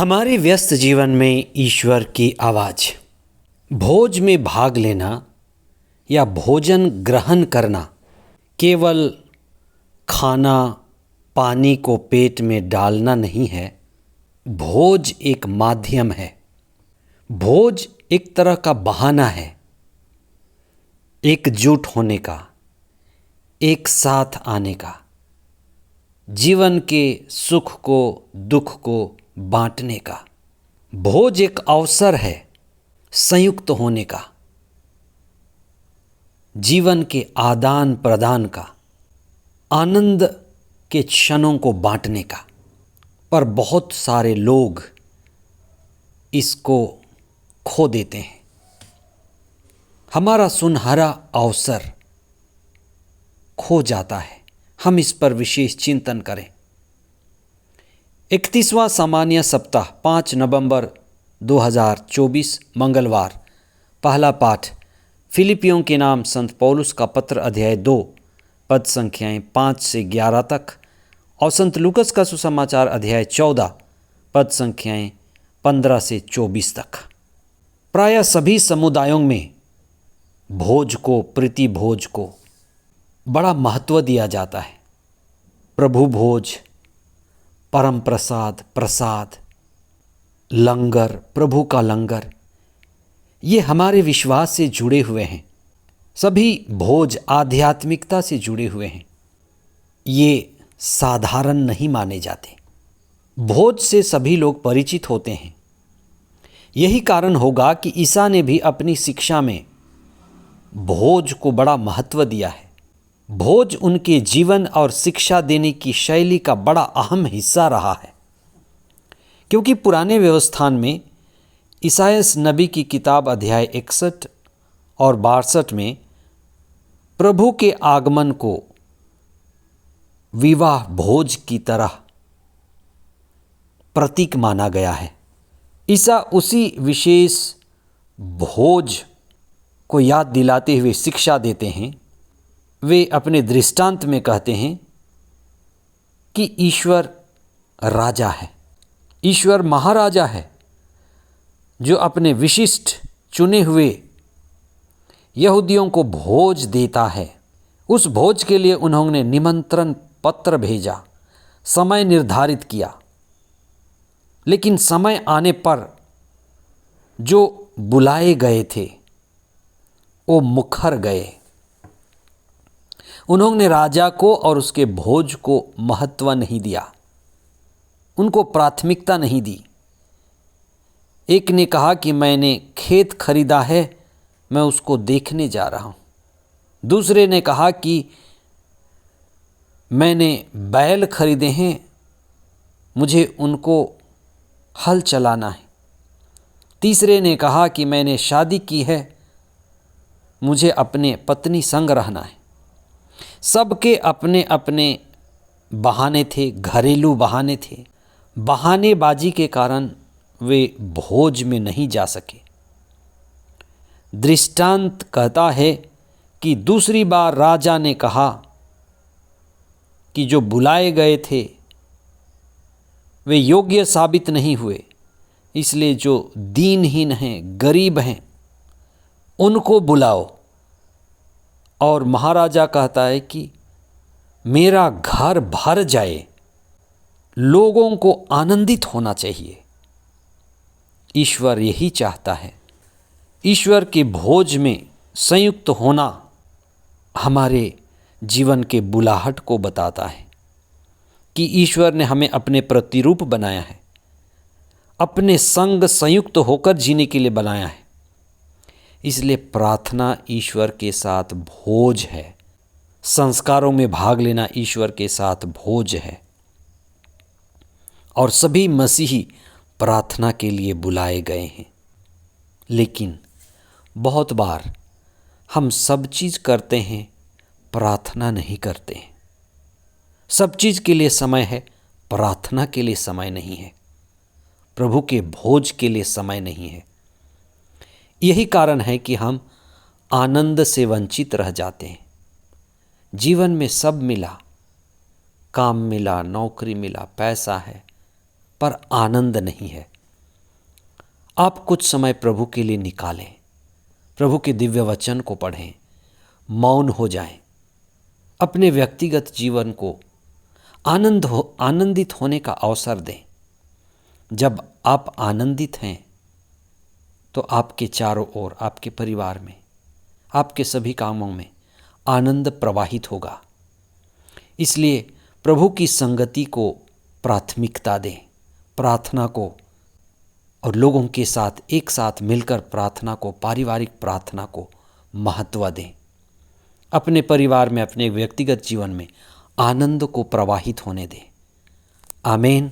हमारे व्यस्त जीवन में ईश्वर की आवाज़, भोज में भाग लेना या भोजन ग्रहण करना केवल खाना पानी को पेट में डालना नहीं है। भोज एक माध्यम है। भोज एक तरह का बहाना है एकजुट होने का, एक साथ आने का, जीवन के सुख को दुख को बांटने का। भोज एक अवसर है संयुक्त होने का, जीवन के आदान प्रदान का, आनंद के क्षणों को बांटने का। पर बहुत सारे लोग इसको खो देते हैं। हमारा सुनहरा अवसर खो जाता है। हम इस पर विशेष चिंतन करें। 31वां सामान्य सप्ताह 5 नवंबर 2024 मंगलवार। पहला पाठ फिलिपियों के नाम संत पौलुस का पत्र अध्याय 2 पद संख्याएं 5 से 11 तक और संत लूकस का सुसमाचार अध्याय 14 पद संख्याएं 15 से 24 तक। प्रायः सभी समुदायों में भोज को, प्रीति भोज को बड़ा महत्व दिया जाता है। प्रभु भोज, परम प्रसाद, प्रसाद, लंगर, प्रभु का लंगर, ये हमारे विश्वास से जुड़े हुए हैं। सभी भोज आध्यात्मिकता से जुड़े हुए हैं। ये साधारण नहीं माने जाते। भोज से सभी लोग परिचित होते हैं। यही कारण होगा कि ईसा ने भी अपनी शिक्षा में भोज को बड़ा महत्व दिया है। भोज उनके जीवन और शिक्षा देने की शैली का बड़ा अहम हिस्सा रहा है, क्योंकि पुराने व्यवस्थान में ईसायास नबी की किताब अध्याय 61 और 62 में प्रभु के आगमन को विवाह भोज की तरह प्रतीक माना गया है। ईसा उसी विशेष भोज को याद दिलाते हुए शिक्षा देते हैं। वे अपने दृष्टांत में कहते हैं कि ईश्वर राजा है, ईश्वर महाराजा है, जो अपने विशिष्ट चुने हुए यहूदियों को भोज देता है। उस भोज के लिए उन्होंने निमंत्रण पत्र भेजा, समय निर्धारित किया, लेकिन समय आने पर जो बुलाए गए थे वो मुखर गए। उन्होंने राजा को और उसके भोज को महत्व नहीं दिया, उनको प्राथमिकता नहीं दी। एक ने कहा कि मैंने खेत खरीदा है, मैं उसको देखने जा रहा हूँ। दूसरे ने कहा कि मैंने बैल खरीदे हैं, मुझे उनको हल चलाना है। तीसरे ने कहा कि मैंने शादी की है, मुझे अपने पत्नी संग रहना है। सबके अपने अपने बहाने थे, घरेलू बहाने थे। बहानेबाजी के कारण वे भोज में नहीं जा सके। दृष्टांत कहता है कि दूसरी बार राजा ने कहा कि जो बुलाए गए थे वे योग्य साबित नहीं हुए, इसलिए जो दीनहीन हैं, गरीब हैं, उनको बुलाओ। और महाराजा कहता है कि मेरा घर भर जाए, लोगों को आनंदित होना चाहिए। ईश्वर यही चाहता है। ईश्वर के भोज में संयुक्त होना हमारे जीवन के बुलाहट को बताता है कि ईश्वर ने हमें अपने प्रतिरूप बनाया है, अपने संग संयुक्त होकर जीने के लिए बनाया है। इसलिए प्रार्थना ईश्वर के साथ भोज है, संस्कारों में भाग लेना ईश्वर के साथ भोज है। और सभी मसीही प्रार्थना के लिए बुलाए गए हैं। लेकिन बहुत बार हम सब चीज़ करते हैं, प्रार्थना नहीं करते हैं। सब चीज़ के लिए समय है, प्रार्थना के लिए समय नहीं है, प्रभु के भोज के लिए समय नहीं है। यही कारण है कि हम आनंद से वंचित रह जाते हैं। जीवन में सब मिला, काम मिला, नौकरी मिला, पैसा है, पर आनंद नहीं है। आप कुछ समय प्रभु के लिए निकालें, प्रभु के दिव्य वचन को पढ़ें, मौन हो जाएं, अपने व्यक्तिगत जीवन को आनंदित होने का अवसर दें। जब आप आनंदित हैं तो आपके चारों ओर, आपके परिवार में, आपके सभी कामों में आनंद प्रवाहित होगा। इसलिए प्रभु की संगति को प्राथमिकता दें, प्रार्थना को, और लोगों के साथ एक साथ मिलकर प्रार्थना को, पारिवारिक प्रार्थना को महत्व दें। अपने परिवार में, अपने व्यक्तिगत जीवन में आनंद को प्रवाहित होने दें। आमीन।